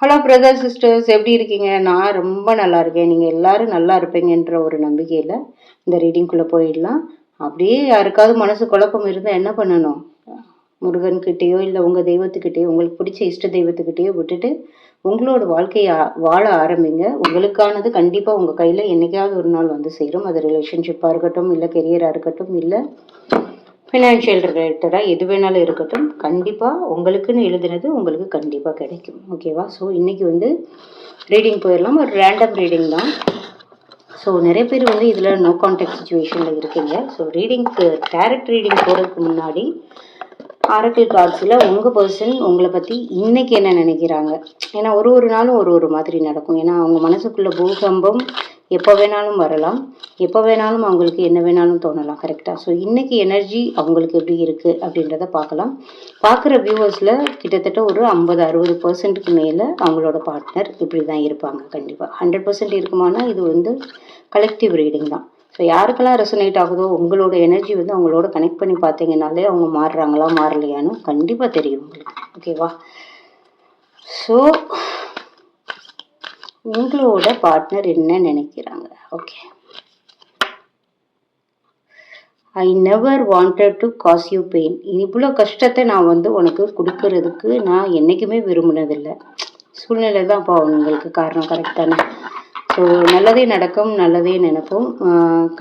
Hello brother sisters, எப்படி இருக்கீங்க? நான் ரொம்ப நல்லா இருக்கேன். நீங்கள் எல்லாரும் நல்லா இருப்பீங்கன்ற ஒரு நம்பிக்கையில் இந்த ரீடிங்குள்ளே போயிடலாம். அப்படியே யாருக்காவது மனசு குழப்பம் இருந்தால் என்ன பண்ணணும்? முருகன்கிட்டேயோ இல்லை உங்கள் தெய்வத்துக்கிட்டேயோ, உங்களுக்கு பிடிச்ச இஷ்ட தெய்வத்துக்கிட்டேயோ விட்டுட்டு உங்களோட வாழ்க்கையை வாழ ஆரம்பிங்க. உங்களுக்கானது கண்டிப்பாக உங்கள் கையில் என்றைக்காவது ஒரு நாள் வந்து சேரும். அது ரிலேஷன்ஷிப்பாக இருக்கட்டும், இல்லை கெரியராக இருக்கட்டும், இல்லை ஃபினான்ஷியல் ரிலேட்டடாக எது வேணாலும் இருக்கட்டும், கண்டிப்பாக உங்களுக்குன்னு எழுதுனது உங்களுக்கு கண்டிப்பாக கிடைக்கும். ஓகேவா? ஸோ இன்றைக்கி வந்து ரீடிங் போயிடலாம். ஒரு ரேண்டம் ரீடிங் தான். ஸோ நிறைய பேர் வந்து இதில் நோ கான்டாக்ட் சுச்சுவேஷனில் இருக்கீங்க. ஸோ ரீடிங்க்கு டேரக்ட் ரீடிங் போகிறதுக்கு முன்னாடி ஆரக்கிள் கார்ட்ஸில் உங்கள் பர்சன் உங்களை பற்றி இன்றைக்கி என்ன நினைக்கிறாங்க. ஏன்னா ஒரு நாளும் ஒரு மாதிரி நடக்கும். ஏன்னா அவங்க மனசுக்குள்ளே பூகம்பம் எப்போ வேணாலும் வரலாம், எப்போ வேணாலும் அவங்களுக்கு என்ன வேணாலும் தோணலாம். கரெக்டாக? ஸோ இன்றைக்கி எனர்ஜி அவங்களுக்கு எப்படி இருக்குது அப்படின்றத பார்க்கலாம். பார்க்குற வியூவர்ஸில் கிட்டத்தட்ட ஒரு 50-60% மேலே அவங்களோட பார்ட்னர் இப்படி தான் இருப்பாங்க. கண்டிப்பாக 100% இருக்குமானா இது வந்து கலெக்டிவ் ரீடிங் தான். ஸோ யாருக்கெல்லாம் ரெசனேட் ஆகுதோ உங்களோட எனர்ஜி வந்து அவங்களோட கனெக்ட் பண்ணி பார்த்தீங்கன்னாலே அவங்க மாறுறாங்களா மாறலையான்னு கண்டிப்பாக தெரியும் உங்களுக்கு. ஓகேவா? ஸோ உங்களோட பார்ட்னர் என்ன நினைக்கிறாங்க? Okay. I never wanted to cause you pain. இவ்வளோ கஷ்டத்தை நான் வந்து உனக்கு கொடுக்கறதுக்கு நான் என்றைக்குமே விரும்பினதில்லை. சூழ்நிலை தான் அப்போ உங்களுக்கு காரணம். கரெக்டான? ஸோ நல்லதே நடக்கும், நல்லதே நினைப்போம்.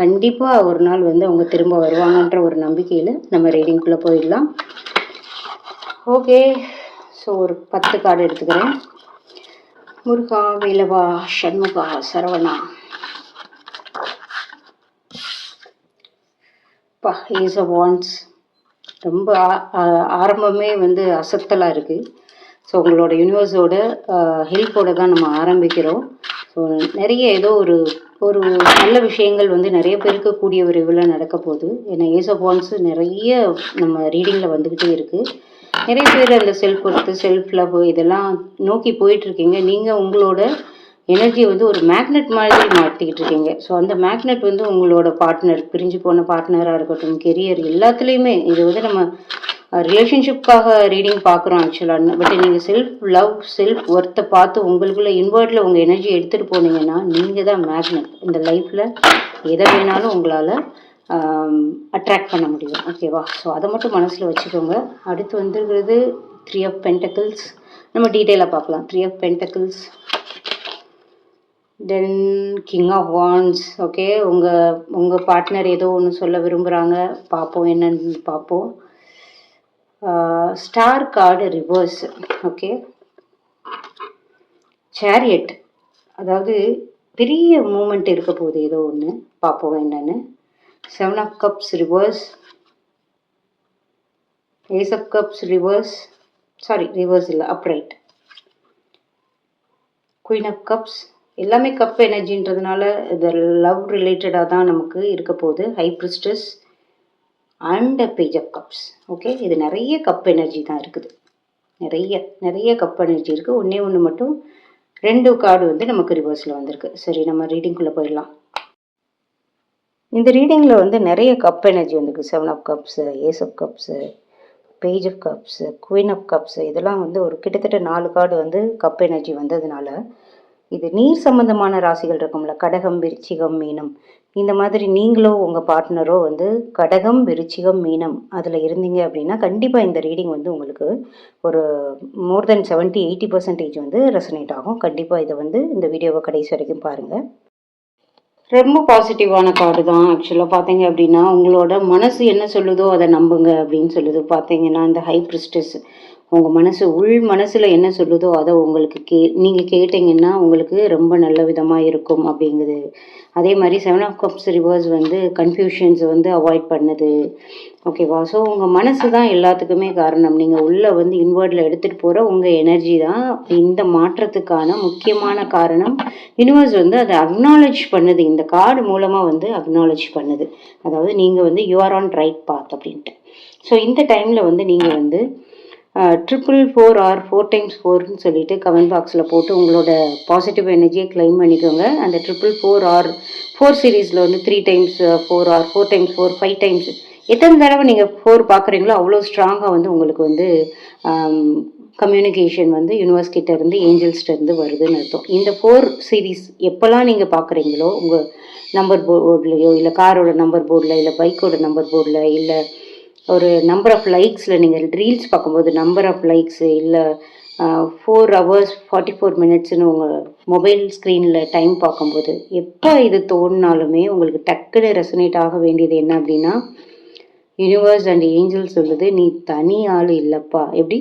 கண்டிப்பாக ஒரு நாள் வந்து அவங்க திரும்ப வருவாங்கன்ற ஒரு நம்பிக்கையில் நம்ம ரீடிங்குள்ளே போயிடலாம். ஓகே. ஸோ ஒரு 10 கார்டு எடுத்துக்கிறேன். முருகா, வேலவா, சண்முகா, சரவணா. ஏஸ் ஆஃப் வாண்ட்ஸ் ரொம்ப ஆரம்பமே வந்து அசத்தலாக இருக்குது. ஸோ உங்களோட யூனிவர்ஸோட ஹெல்ப்போடு தான் நம்ம ஆரம்பிக்கிறோம். ஸோ நிறைய ஏதோ ஒரு நல்ல விஷயங்கள் வந்து நிறைய பேருக்கு கூடிய விரைவில் நடக்க போகுது. ஏன்னா ஏஸ் ஆஃப் வாண்ட்ஸு நிறைய நம்ம ரீடிங்கில் வந்துக்கிட்டே இருக்குது. நிறைய பேர் அந்த செல்ஃப் ஒர்த்து, செல்ஃப் லவ் இதெல்லாம் நோக்கி போயிட்டுருக்கீங்க. நீங்கள் உங்களோட எனர்ஜியை வந்து ஒரு மேக்னெட் மாதிரி மாற்றிக்கிட்டு இருக்கீங்க. ஸோ அந்த மேக்னெட் வந்து உங்களோட பார்ட்னர், பிரிஞ்சு போன பார்ட்னராக இருக்கட்டும், கெரியர் எல்லாத்துலேயுமே இது வந்து நம்ம ரிலேஷன்ஷிப்காக ரீடிங் பார்க்குறோம் ஆக்சுவலாக. பட் நீங்கள் செல்ஃப் லவ், செல்ஃப் ஒர்த்தை பார்த்து உங்களுக்குள்ள இன்வெர்ட்டில் உங்கள் எனர்ஜி எடுத்துகிட்டு போனீங்கன்னா நீங்கள் தான் மேக்னெட். இந்த லைஃப்பில் எதை வேணாலும் உங்களால் அட்ராக்ட் பண்ண முடியும். ஓகேவா? ஸோ அதை மட்டும் மனசில் வச்சுக்கோங்க. அடுத்து வந்துருக்கிறது 3 ஆஃப் பென்டக்கிள்ஸ். நம்ம டீட்டெயிலாக பார்க்கலாம். 3 of pentacles, then king of wands. Okay. உங்கள் பார்ட்னர் ஏதோ ஒன்று சொல்ல விரும்புகிறாங்க. பார்ப்போம் என்னன்னு பார்ப்போம். Star card reverse. Okay. Chariot, அதாவது பெரிய மூமெண்ட் இருக்க போகுது ஏதோ ஒன்று. பார்ப்போம் என்னன்னு. 7 of cups reverse, ace of cups reverse, sorry reverse இல்லை, அப்ரைட், குயின் ஆஃப் கப்ஸ். எல்லாமே கப் எனர்ஜின்றதுனால இது லவ் ரிலேட்டடாக தான் நமக்கு இருக்க போகுது. High priestess and page of cups. Okay. இது நிறைய கப் எனர்ஜி தான் இருக்குது. நிறைய கப் எனர்ஜி இருக்குது. ஒன்று மட்டும் 2 கார்டு வந்து நமக்கு ரிவர்ஸில் வந்திருக்கு. சரி, நம்ம ரீடிங்குள்ளே போயிடலாம். இந்த ரீடிங்கில் வந்து நிறைய கப் எனர்ஜி வந்திருக்கு. 7 of cups, ace of cups, page of cups, queen of cups. இதெல்லாம் வந்து ஒரு கிட்டத்தட்ட 4 கார்டு வந்து கப் எனர்ஜி வந்ததுனால இது நீர் சம்பந்தமான ராசிகள் இருக்கும்ல, கடகம், விருச்சிகம், மீனம். இந்த மாதிரி நீங்களோ உங்கள் பார்ட்னரோ வந்து கடகம், விருச்சிகம், மீனம் அதில் இருந்தீங்க அப்படின்னா கண்டிப்பாக இந்த ரீடிங் வந்து உங்களுக்கு ஒரு மோர் தென் 70-80% வந்து ரெசனேட் ஆகும். கண்டிப்பாக இதை வந்து இந்த வீடியோவை கடைசி வரைக்கும் பாருங்கள். ரொம்ப பாசிட்டிவான கார்டு தான். ஆக்சுவலாக பார்த்தீங்க அப்படின்னா உங்களோட மனசு என்ன சொல்லுதோ அதை நம்புங்க அப்படின்னு சொல்லுது. பார்த்தீங்கன்னா இந்த ஹை பிரிஸ்டஸ் உங்கள் மனசு உள் மனசில் என்ன சொல்லுதோ அதை உங்களுக்கு நீங்கள் கேட்டிங்கன்னா உங்களுக்கு ரொம்ப நல்ல விதமாக இருக்கும் அப்படிங்குது. அதே மாதிரி 7 ஆஃப் கப்ஸ் ரிவர்ஸ் வந்து கன்ஃபியூஷன்ஸை வந்து அவாய்ட் பண்ணுது. ஓகேவா? ஸோ உங்கள் மனசு தான் எல்லாத்துக்குமே காரணம். நீங்கள் உள்ளே வந்து இன்வெர்ட்டில் எடுத்துகிட்டு போகிற உங்கள் எனர்ஜி தான் இந்த மாற்றத்துக்கான முக்கியமான காரணம். யூனிவர்ஸ் வந்து அதை அக்னாலேஜ் பண்ணுது. இந்த கார்டு மூலமாக வந்து அக்னாலேஜ் பண்ணுது. அதாவது நீங்கள் வந்து you are on right path அப்படின்ட்டு. ஸோ இந்த டைமில் வந்து நீங்கள் வந்து 444 ஆர் 4x4ன்னு சொல்லிட்டு கமெண்ட் பாக்ஸில் போட்டு உங்களோட பாசிட்டிவ் எனர்ஜியை கிளைம் பண்ணிக்கோங்க. அந்த 444 ஆர் 4 சீரீஸில் வந்து 3x4 ஆர் 4x4 5 டைம்ஸ் எத்தனை தடவை நீங்கள் 4 பார்க்குறீங்களோ அவ்வளோ ஸ்ட்ராங்காக வந்து உங்களுக்கு வந்து கம்யூனிகேஷன் வந்து யூனிவர்ஸ் கிட்ட இருந்து ஏஞ்சல்ஸ்கிட்ட இருந்து வருதுன்னு அர்த்தம். இந்த 4 சீரீஸ் எப்போல்லாம் நீங்கள் பார்க்குறீங்களோ உங்கள் நம்பர் போர்ட்லேயோ இல்லை காரோட நம்பர் போர்டில் இல்லை பைக்கோட நம்பர் போர்டில் இல்லை ஒரு நம்பர் ஆஃப் லைக்ஸில் நீங்கள் ரீல்ஸ் பார்க்கும்போது நம்பர் ஆஃப் லைக்ஸு இல்லை 4 hours 44 minutesன்னு உங்கள் மொபைல் ஸ்க்ரீனில் டைம் பார்க்கும்போது எப்போ இது தோணினாலுமே உங்களுக்கு டக்குன்னு ரெசனேட் ஆக வேண்டியது என்ன அப்படின்னா, யூனிவர்ஸ் அண்ட் ஏஞ்சல் சொல்லுது, நீ தனி ஆள் இல்லைப்பா. எப்படி?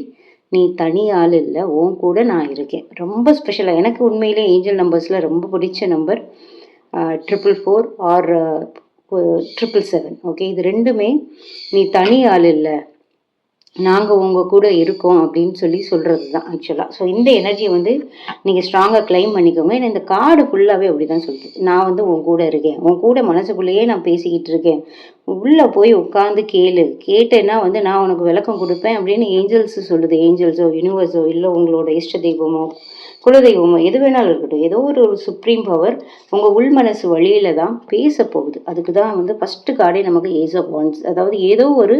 நீ தனி ஆள் இல்லை, உன் கூட நான் இருக்கேன். ரொம்ப ஸ்பெஷலாக எனக்கு உண்மையிலே ஏஞ்சல் நம்பர்ஸில் ரொம்ப பிடிச்ச நம்பர் 444 ஆர் 777. ஓகே, இது ரெண்டுமே நீ தனி ஆள் இல்லை, நாங்கள் உங்கள் கூட இருக்கோம் அப்படின்னு சொல்கிறது தான் ஆக்சுவலாக. ஸோ இந்த எனர்ஜியை வந்து நீங்கள் ஸ்ட்ராங்காக கிளைம் பண்ணிக்கோங்க. ஏன்னா இந்த கார்டு ஃபுல்லாகவே அப்படி தான் சொல்லுது. நான் வந்து உன் கூட இருக்கேன், உன் கூட மனசுக்குள்ளேயே நான் பேசிக்கிட்டு இருக்கேன், உள்ளே போய் உட்காந்து கேட்டேன்னா வந்து நான் உனக்கு விளக்கம் கொடுப்பேன் அப்படின்னு ஏஞ்சல்ஸ் சொல்லுது. ஏஞ்சல்ஸோ யூனிவர்ஸோ இல்லை உங்களோட இஷ்ட தெய்வமோ குலதெய்வமோ எது வேணாலும் இருக்கட்டும், ஏதோ ஒரு சுப்ரீம் பவர் உங்கள் உள் மனசு வழியில தான் பேச போகுது. அதுக்கு தான் வந்து ஃபஸ்ட்டு கார்டே நமக்கு ஏஸ் ஆஃப் வாண்ட்ஸ். அதாவது ஏதோ ஒரு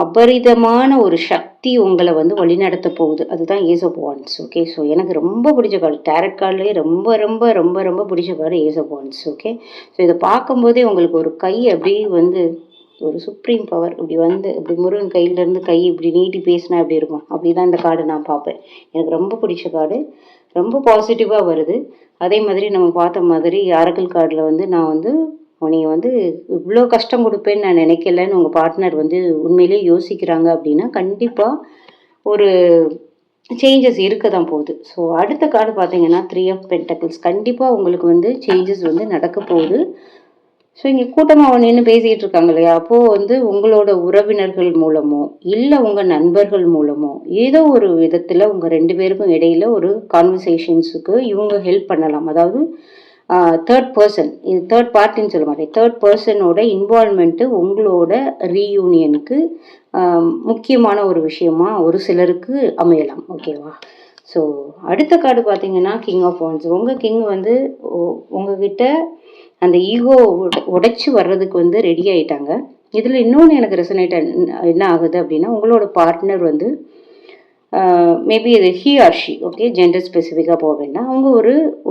அபரிதமான ஒரு சக்தி உங்களை வந்து வழிநடத்த போகுது. அதுதான் ace of wands. Okay, so எனக்கு ரொம்ப பிடிச்ச கார்டு டேரட் கார்டுலேயே ரொம்ப ரொம்ப ரொம்ப ரொம்ப பிடிச்ச card ace of wands. Okay, so இதை பார்க்கும்போதே உங்களுக்கு ஒரு கை அப்படி வந்து ஒரு சுப்ரீம் பவர் இப்படி வந்து இப்படி முருகன் கையிலேருந்து கை இப்படி நீட்டி பேசினா எப்படி இருக்கும், அப்படி தான் இந்த கார்டு நான் பார்ப்பேன். எனக்கு ரொம்ப பிடிச்ச கார்டு, ரொம்ப பாசிட்டிவாக வருது. அதே மாதிரி நம்ம பார்த்த மாதிரி ஆரக்கிள் கார்டில் வந்து நான் வந்து உன்னைய வந்து இவ்வளோ கஷ்டம் கொடுப்பேன்னு நான் நினைக்கலன்னு உங்கள் பார்ட்னர் வந்து உண்மையிலே யோசிக்கிறாங்க அப்படின்னா கண்டிப்பாக ஒரு சேஞ்சஸ் இருக்க தான் போகுது. ஸோ அடுத்த கார்டு பார்த்தீங்கன்னா 3 of Pentacles. கண்டிப்பாக உங்களுக்கு வந்து சேஞ்சஸ் வந்து நடக்க போகுது. ஸோ இங்கே கூட்டமாக நின்று பேசிக்கிட்டு இருக்காங்க இல்லையா, அப்போது வந்து உங்களோட உறவினர்கள் மூலமோ இல்லை உங்கள் நண்பர்கள் மூலமோ ஏதோ ஒரு விதத்தில் உங்கள் 2 பேருக்கும் இடையில ஒரு கான்வர்சேஷன்ஸுக்கு இவங்க ஹெல்ப் பண்ணலாம். அதாவது தேர்ட் பர்சன், இது தேர்ட் பார்ட்டின்னு சொல்ல மாட்டேன், தேர்ட் பர்சனோட இன்வால்மெண்ட்டு உங்களோட ரீயூனியனுக்கு முக்கியமான ஒரு விஷயமா ஒரு சிலருக்கு அமையலாம். ஓகேவா? ஸோ அடுத்த கார்டு பார்த்தீங்கன்னா கிங் ஆஃப் வாண்ட்ஸ். உங்கள் கிங் வந்து உங்ககிட்ட அந்த ஈகோ உடைச்சி வர்றதுக்கு வந்து ரெடி ஆகிட்டாங்க. இதில் இன்னொன்று எனக்கு ரெசனேட் என்ன ஆகுது அப்படின்னா, உங்களோட பார்ட்னர் வந்து மேபி இது he or she, okay, gender ஸ்பெசிஃபிக்காக போக வேண்டாம், அவங்க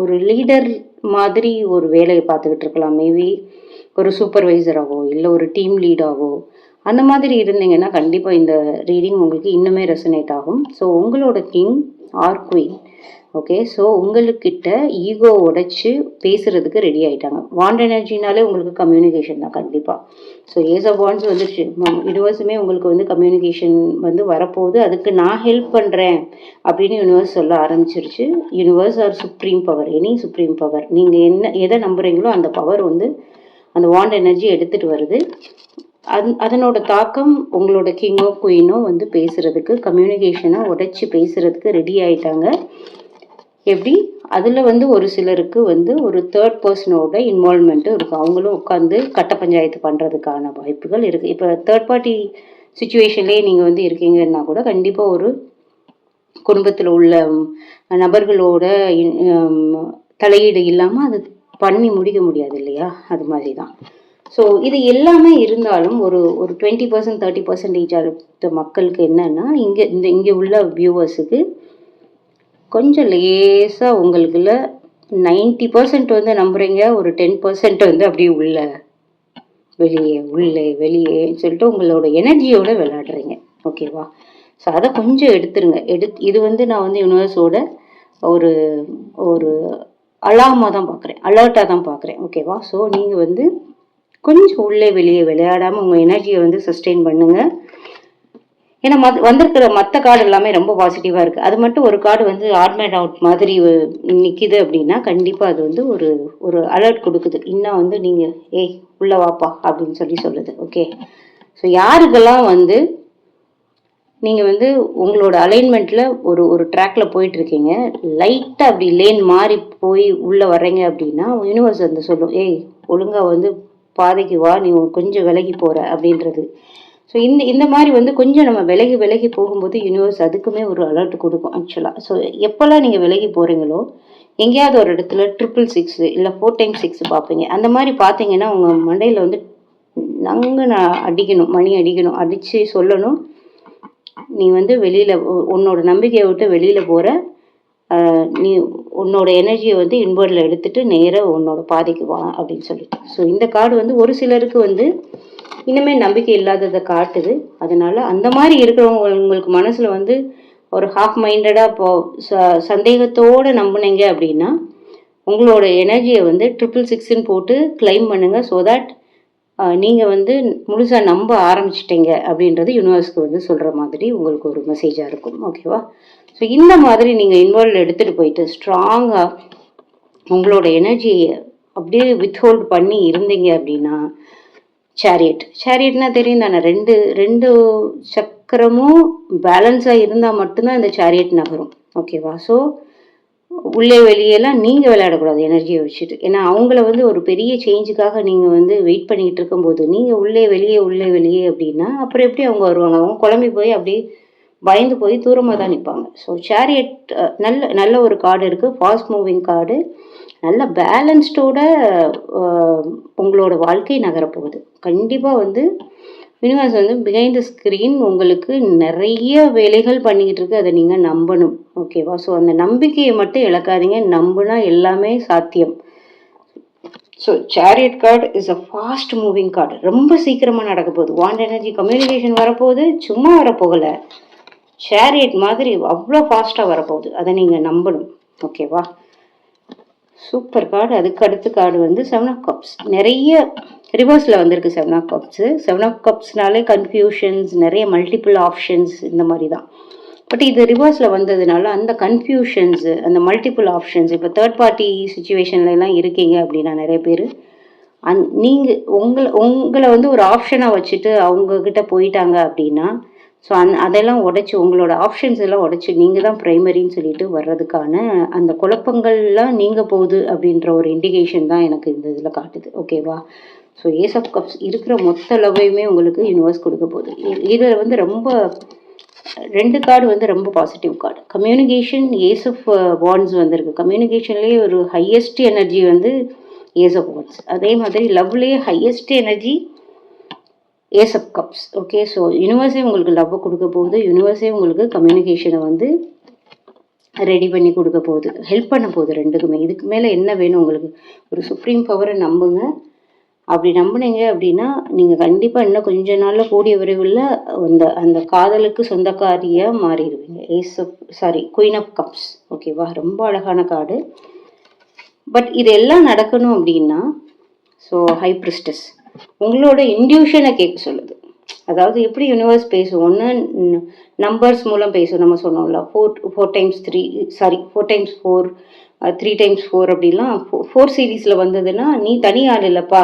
ஒரு லீடர் மாதிரி ஒரு வேலையை பார்த்துக்கிட்டு இருக்கலாம். மேபி ஒரு சூப்பர்வைசராகவோ இல்லை ஒரு டீம் லீடாகவோ அந்த மாதிரி இருந்தீங்கன்னா கண்டிப்பாக இந்த ரீடிங் உங்களுக்கு இன்னுமே ரெசனேட் ஆகும். ஸோ உங்களோட king or queen, okay, so உங்களுக்கிட்ட ஈகோ உடைச்சி பேசுகிறதுக்கு ரெடி ஆகிட்டாங்க. வாண்ட் எனர்ஜினாலே உங்களுக்கு கம்யூனிகேஷன் தான் கண்டிப்பாக. ஸோ ஏஸ் ஆஃப் வாண்ட்ஸ் வந்துருச்சு. யூனிவர்ஸுமே உங்களுக்கு வந்து கம்யூனிகேஷன் வந்து வரப்போகுது, அதுக்கு நான் ஹெல்ப் பண்ணுறேன் அப்படின்னு யூனிவர்ஸ் சொல்ல ஆரம்பிச்சிருச்சு. Universe or supreme power, any supreme power, நீங்கள் எதை நம்புகிறீங்களோ அந்த பவர் வந்து அந்த வாண்ட் எனர்ஜி எடுத்துகிட்டு வருது. அதனோட தாக்கம் உங்களோட கிங்கோ குயினோ வந்து பேசுகிறதுக்கு, கம்யூனிகேஷனை உடைச்சி பேசுகிறதுக்கு ரெடி ஆகிட்டாங்க. எப்படி? அதில் வந்து ஒரு சிலருக்கு வந்து ஒரு தேர்ட் பர்சனோட இன்வால்மெண்ட்டும் இருக்கும். அவங்களும் உட்காந்து கட்ட பஞ்சாயத்து பண்ணுறதுக்கான வாய்ப்புகள் இருக்குது. இப்போ தேர்ட் பார்ட்டி சுச்சுவேஷன்லேயே நீங்கள் வந்து இருக்கீங்கன்னா கூட கண்டிப்பாக ஒரு குடும்பத்தில் உள்ள நபர்களோட தலையீடு இல்லாமல் அது பண்ணி முடிக்க முடியாது இல்லையா, அது மாதிரி தான். ஸோ இது எல்லாமே இருந்தாலும் ஒரு 20% 30% மக்களுக்கு என்னன்னா, இங்கே உள்ள வியூவர்ஸுக்கு கொஞ்சம் லேசாக உங்களுக்குள்ள 90% வந்து நம்புறீங்க, ஒரு 10% வந்து அப்படியே வெளியே சொல்லிட்டு உங்களோட எனர்ஜியோட விளையாடுறீங்க. ஓகேவா? ஸோ அதை கொஞ்சம் எடுத்துருங்க. இது வந்து நான் வந்து யூனிவர்ஸோட ஒரு ஒரு அலார்மாக தான் பார்க்குறேன், அலர்ட்டாக தான் பார்க்குறேன். ஓகேவா? ஸோ நீங்கள் வந்து கொஞ்சம் உள்ளே வெளியே விளையாடாமல் உங்கள் எனர்ஜியை வந்து சஸ்டெயின் பண்ணுங்கள். ஏன்னா வந்திருக்கிற மற்ற கார்டு எல்லாமே ரொம்ப பாசிட்டிவாக இருக்குது. அது மட்டும் ஒரு கார்டு வந்து ஆட்மேட் அவுட் மாதிரி நிற்கிது அப்படின்னா கண்டிப்பாக அது வந்து ஒரு அலர்ட் கொடுக்குது. இன்னும் வந்து நீங்கள் உள்ள வாப்பா அப்படின்னு சொல்லுது. ஓகே, ஸோ யாருக்கெல்லாம் வந்து நீங்கள் வந்து உங்களோட அலைன்மெண்ட்டில் ஒரு ட்ராக்கில் போயிட்டுருக்கீங்க, லைட்டாக அப்படி லேன் மாறி போய் உள்ளே வர்றீங்க அப்படின்னா யூனிவர்ஸ் வந்து சொல்லும், ஒழுங்காக வந்து பாதைக்கு வா, நீ கொஞ்சம் விலகி போகிற அப்படின்றது. ஸோ இந்த மாதிரி வந்து கொஞ்சம் நம்ம விலகி போகும்போது யூனிவர்ஸ் அதுக்குமே ஒரு அலர்ட் கொடுக்கும் ஆக்சுவலாக. ஸோ எப்போல்லாம் நீங்கள் விலகி போகிறீங்களோ எங்கேயாவது ஒரு இடத்துல 666 இல்லை 4 times 6 பார்ப்பீங்க. அந்த மாதிரி பார்த்தீங்கன்னா உங்கள் மண்டையில் வந்து நங்கு நான் அடிக்கணும், மணி அடிக்கணும், அடித்து சொல்லணும், நீ வந்து வெளியில் உன்னோட நம்பிக்கையை விட்டு வெளியில் போகிற, நீ உன்னோட எனர்ஜியை வந்து இன்வெர்டில் எடுத்துகிட்டு நேராக உன்னோட பாதைக்கு வா அப்படின்னு சொல்லிட்டு. ஸோ இந்த கார்டு வந்து ஒரு சிலருக்கு வந்து இன்னுமே நம்பிக்கை இல்லாததை காட்டுது. அதனால அந்த மாதிரி இருக்கிறவங்களுக்கு மனசில் வந்து ஒரு ஹாஃப் மைண்டடாக இப்போ சந்தேகத்தோடு நம்புனீங்க அப்படின்னா உங்களோட எனர்ஜியை வந்து 666ன்னு போட்டு கிளைம் பண்ணுங்கள். ஸோ தட் நீங்கள் வந்து முழுசாக நம்ப ஆரம்பிச்சிட்டிங்க அப்படின்றது யூனிவர்ஸ்க்கு வந்து சொல்கிற மாதிரி உங்களுக்கு ஒரு மெசேஜாக இருக்கும். ஓகேவா? ஸோ இந்த மாதிரி நீங்கள் இன்வால்வ் எடுத்துகிட்டு போயிட்டு ஸ்ட்ராங்காக உங்களோட எனர்ஜியை அப்படியே வித்ஹோல்ட் பண்ணி இருந்தீங்க அப்படின்னா சேரியட்னா தெரியும் தானே, ரெண்டு சக்கரமும் பேலன்ஸாக இருந்தால் மட்டும்தான் இந்த சேரியட் நகரும். ஓகேவா? ஸோ உள்ளே வெளியெல்லாம் நீங்கள் விளையாடக்கூடாது எனர்ஜியை வச்சுட்டு. ஏன்னா அவங்கள வந்து ஒரு பெரிய சேஞ்சுக்காக நீங்கள் வந்து வெயிட் பண்ணிக்கிட்டு இருக்கும்போது நீங்கள் உள்ளே வெளியே அப்படின்னா அப்புறம் எப்படி அவங்க வருவாங்க? அவங்க குழம்பி போய் அப்படியே பயந்து போய் தூரமாக தான் நிற்பாங்க. ஸோ சேரியட் நல்ல ஒரு கார்டு இருக்குது, ஃபாஸ்ட் மூவிங் கார்டு. நல்ல பேலன்ஸ்டோட உங்களோட வாழ்க்கை நகரப்போகுது. கண்டிப்பாக வந்து யூனிவர்ஸ் வந்து பிஹைண்ட் த ஸ்க்ரீன் உங்களுக்கு நிறைய வேலைகள் பண்ணிக்கிட்டு இருக்கு. அதை நீங்கள் நம்பணும். ஓகேவா? ஸோ அந்த நம்பிக்கையை மட்டும் இழக்காதீங்க. நம்புனா எல்லாமே சாத்தியம். So chariot card is a fast moving card. ரொம்ப சீக்கிரமாக நடக்க போகுது. வாண்ட் எனர்ஜி கம்யூனிகேஷன் வரப்போகுது. சும்மா வரப்போகலை, சேரியட் மாதிரி அவ்வளோ ஃபாஸ்ட்டாக வரப்போகுது. அதை நீங்கள் நம்பணும். ஓகேவா? Super card. அதுக்கு அடுத்த கார்டு வந்து 7 ஆஃப் கப்ஸ். நிறைய ரிவர்ஸில் வந்திருக்கு 7 ஆஃப் கப்ஸு. 7 ஆஃப் கப்ஸ்னாலே கன்ஃபியூஷன்ஸ், நிறைய மல்டிபிள் ஆப்ஷன்ஸ் இந்த மாதிரி தான். பட் இது ரிவர்ஸில் வந்ததுனால அந்த கன்ஃபியூஷன்ஸு, அந்த மல்டிபிள் ஆப்ஷன்ஸ், இப்போ தேர்ட் பார்ட்டி சுச்சுவேஷன்லாம் இருக்கீங்க அப்படின்னா நிறைய பேர் நீங்கள் உங்களை வந்து ஒரு ஆப்ஷனாக வச்சுட்டு அவங்கக்கிட்ட போயிட்டாங்க அப்படின்னா ஸோ அதெல்லாம் உடைச்சி உங்களோட ஆப்ஷன்ஸ் எல்லாம் உடைச்சி நீங்கள் தான் ப்ரைமரின்னு சொல்லிட்டு வர்றதுக்கான அந்த குழப்பங்கள்லாம் நீங்கள் போகுது அப்படின்ற ஒரு இண்டிகேஷன் தான் எனக்கு இந்த இதில் காட்டுது. ஓகேவா? ஸோ ஏஸ் ஆஃப் கப்ஸ் இருக்கிற மொத்த லவ்வையுமே உங்களுக்கு யூனிவர்ஸ் கொடுக்க போகுது. இதில் வந்து ரொம்ப 2 கார்டு வந்து ரொம்ப positive card. Communication, ace of wands வந்திருக்கு. கம்யூனிகேஷன்லேயே ஒரு ஹையஸ்ட் எனர்ஜி வந்து ஏஸ் ஆஃப் வாண்ட்ஸ். அதே மாதிரி லவ்லேயே highest energy ace of cups. Okay? So யூனிவர்ஸே உங்களுக்கு லவ்வை கொடுக்க போகுது. யூனிவர்ஸே உங்களுக்கு கம்யூனிகேஷனை வந்து ரெடி பண்ணி கொடுக்க போகுது, ஹெல்ப் பண்ண போகுது ரெண்டுக்குமே. இதுக்கு மேலே என்ன வேணும் உங்களுக்கு? ஒரு சுப்ரீம் பவரை நம்புங்க. அப்படி நம்பினீங்க அப்படின்னா நீங்கள் கண்டிப்பாக இன்னும் கொஞ்ச நாளில் கூடிய விரைவில் அந்த காதலுக்கு சொந்தக்காரியாக மாறிடுவீங்க. Queen of cups. ஓகேவா? ரொம்ப அழகான கார்டு. பட் இதெல்லாம் நடக்கணும் அப்படின்னா ஸோ ஹை பிரிஸ்டஸ் உங்களோட இன்டியூஷனை கேட்க சொல்லுது. அதாவது எப்படி யூனிவர்ஸ் பேசும்? ஒன்று நம்பர்ஸ் மூலம் பேசும். நம்ம சொன்னோம்ல 4 times 3 4 times 4 3 times 4 அப்படிலாம் 4 சீரீஸில் வந்ததுன்னா நீ தனி ஆள் இல்லைப்பா,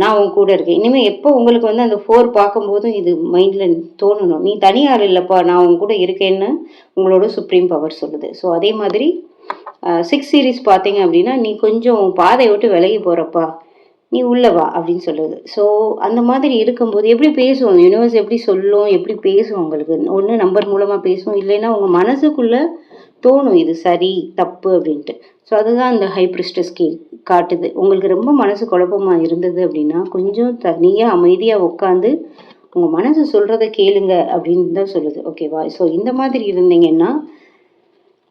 நான் உன் கூட இருக்கேன். இனிமேல் எப்போ உங்களுக்கு வந்து அந்த 4 பார்க்கும்போதும் இது மைண்டில் தோணணும், நீ தனி ஆள் இல்லைப்பா, நான் உன் கூட இருக்கேன்னு உங்களோட சுப்ரீம் பவர் சொல்லுது. ஸோ அதே மாதிரி 6 சீரீஸ் பார்த்தீங்க அப்படின்னா நீ கொஞ்சம் பாதையை விட்டு விலகி போகிறப்பா, நீ உள்ளவா அப்படின்னு சொல்லுது. ஸோ அந்த மாதிரி இருக்கும்போது எப்படி பேசுவோம் யூனிவர்ஸ்? எப்படி சொல்லும், எப்படி பேசும் உங்களுக்கு? ஒன்று நம்பர் மூலமாக பேசும், இல்லைன்னா உங்கள் மனசுக்குள்ளே தோணும் இது சரி தப்பு அப்படின்ட்டு. ஸோ அதுதான் அந்த ஹை பிரிஸ்டஸ் காட்டுது. உங்களுக்கு ரொம்ப மனசு குழப்பமாக இருந்தது அப்படின்னா கொஞ்சம் தனியாக அமைதியாக உட்காந்து உங்கள் மனசு சொல்கிறத கேளுங்க அப்படின்னு தான் சொல்லுது. ஓகேவா? ஸோ இந்த மாதிரி இருந்தீங்கன்னா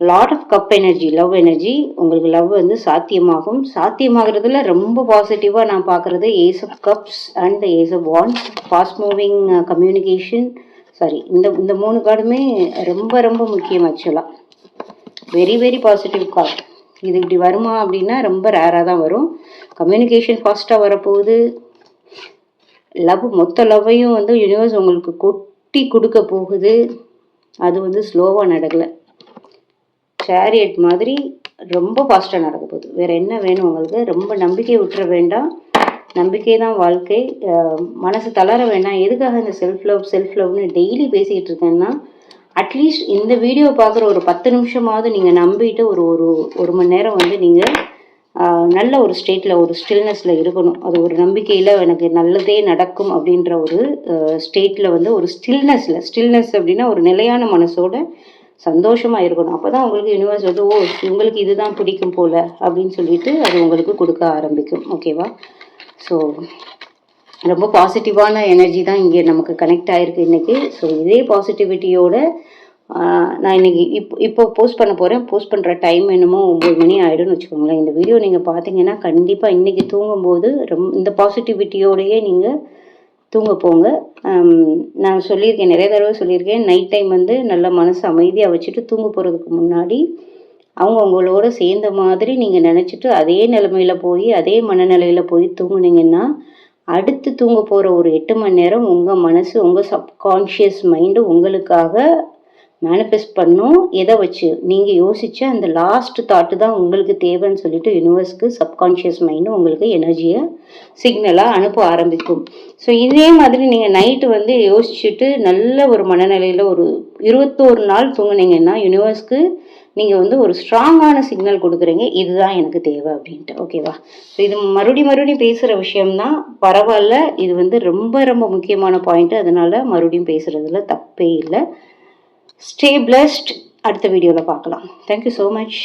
lot of cup energy, love energy, உங்களுக்கு லவ் வந்து சாத்தியமாகும். சாத்தியமாகிறதுல ரொம்ப பாசிட்டிவாக நான் பார்க்குறது ace of cups and ace of wands. Fast moving communication, இந்த 3 கார்டுமே ரொம்ப ரொம்ப முக்கியம். ஆக்சுவலாக வெரி வெரி பாசிட்டிவ் கார்டு. இது இப்படி வருமா அப்படின்னா ரொம்ப ரேராக தான் வரும். கம்யூனிகேஷன் ஃபாஸ்ட்டாக வரப்போகுது. மொத்த லவ்வையும் வந்து யூனிவர்ஸ் உங்களுக்கு கொட்டி கொடுக்க போகுது. அது வந்து ஸ்லோவாக நடக்கலை, சேரியட் மாதிரி ரொம்ப ஃபாஸ்ட்டாக நடக்க போகுது. வேறு என்ன வேணும் உங்களுக்கு? ரொம்ப நம்பிக்கை விட்டுற வேண்டாம். நம்பிக்கை தான் வாழ்க்கை. மனசு தளர வேண்டாம். எதுக்காக இந்த செல்ஃப் லவ்னு டெய்லி பேசிக்கிட்டு இருக்கேன்னா, அட்லீஸ்ட் இந்த வீடியோ பார்க்குற ஒரு 10 நிமிஷமாவது நீங்கள் நம்பிட்டு ஒரு மணி நேரம் வந்து நீங்கள் நல்ல ஒரு ஸ்டேட்டில், ஒரு ஸ்டில்னஸில் இருக்கணும். அது ஒரு நம்பிக்கையில் எனக்கு நல்லதே நடக்கும் அப்படின்ற ஒரு ஸ்டேட்டில் வந்து ஒரு ஸ்டில்னஸ் அப்படின்னா ஒரு நிலையான மனசோட சந்தோஷமாக இருக்கணும். அப்போ தான் உங்களுக்கு யூனிவர்ஸ் வந்து உங்களுக்கு இதுதான் பிடிக்கும் போல் அப்படின்னு சொல்லிட்டு அது உங்களுக்கு கொடுக்க ஆரம்பிக்கும். ஓகேவா? ஸோ ரொம்ப பாசிட்டிவான எனர்ஜி தான் இங்கே நமக்கு கனெக்ட் ஆகிருக்கு இன்றைக்கி. ஸோ இதே பாசிட்டிவிட்டியோட நான் இன்றைக்கி இப்போ போஸ்ட் பண்ண போகிறேன். போஸ்ட் பண்ணுற டைம் என்னமோ 9 மணி ஆகிடும்னு வச்சுக்கோங்களேன். இந்த வீடியோ நீங்கள் பார்த்தீங்கன்னா கண்டிப்பாக இன்றைக்கி தூங்கும்போது இந்த பாசிட்டிவிட்டியோடையே நீங்கள் தூங்க போங்க. நான் சொல்லியிருக்கேன், நிறைய தடவை சொல்லியிருக்கேன், நைட் டைம் வந்து நல்ல மனசு அமைதியாக வச்சுட்டு தூங்க போகிறதுக்கு முன்னாடி அவங்களோட சேர்ந்த மாதிரி நீங்கள் நினச்சிட்டு அதே நிலைமையில் போய் அதே மனநிலையில் போய் தூங்குனீங்கன்னா அடுத்து தூங்க போகிற ஒரு 8 மணி நேரம் உங்கள் மனசு உங்கள் சப்கான்ஷியஸ் மைண்டு உங்களுக்காக மேனிஃபெஸ்ட் பண்ணும். எதை வச்சு நீங்கள் யோசிச்ச அந்த லாஸ்ட் தாட்டு தான் உங்களுக்கு தேவைன்னு சொல்லிட்டு யூனிவர்ஸ்க்கு சப்கான்ஷியஸ் மைண்டு உங்களுக்கு எனர்ஜியை சிக்னலாக அனுப்ப ஆரம்பிக்கும். ஸோ இதே மாதிரி நீங்கள் நைட்டு வந்து யோசிச்சுட்டு நல்ல ஒரு மனநிலையில் ஒரு 21 நாள் தூங்குனீங்கன்னா யூனிவர்ஸ்க்கு நீங்கள் வந்து ஒரு ஸ்ட்ராங்கான சிக்னல் கொடுக்குறீங்க, இதுதான் எனக்கு தேவை அப்படின்ட்டு. ஓகேவா? ஸோ இது மறுபடியும் பேசுகிற விஷயம்தான், பரவாயில்ல. இது வந்து ரொம்ப ரொம்ப முக்கியமான பாயிண்ட்டு, அதனால் மறுபடியும் பேசுகிறதுல தப்பே இல்லை. Stay blessed. அடுத்த வீடியோவில் பார்க்கலாம். Thank you so much.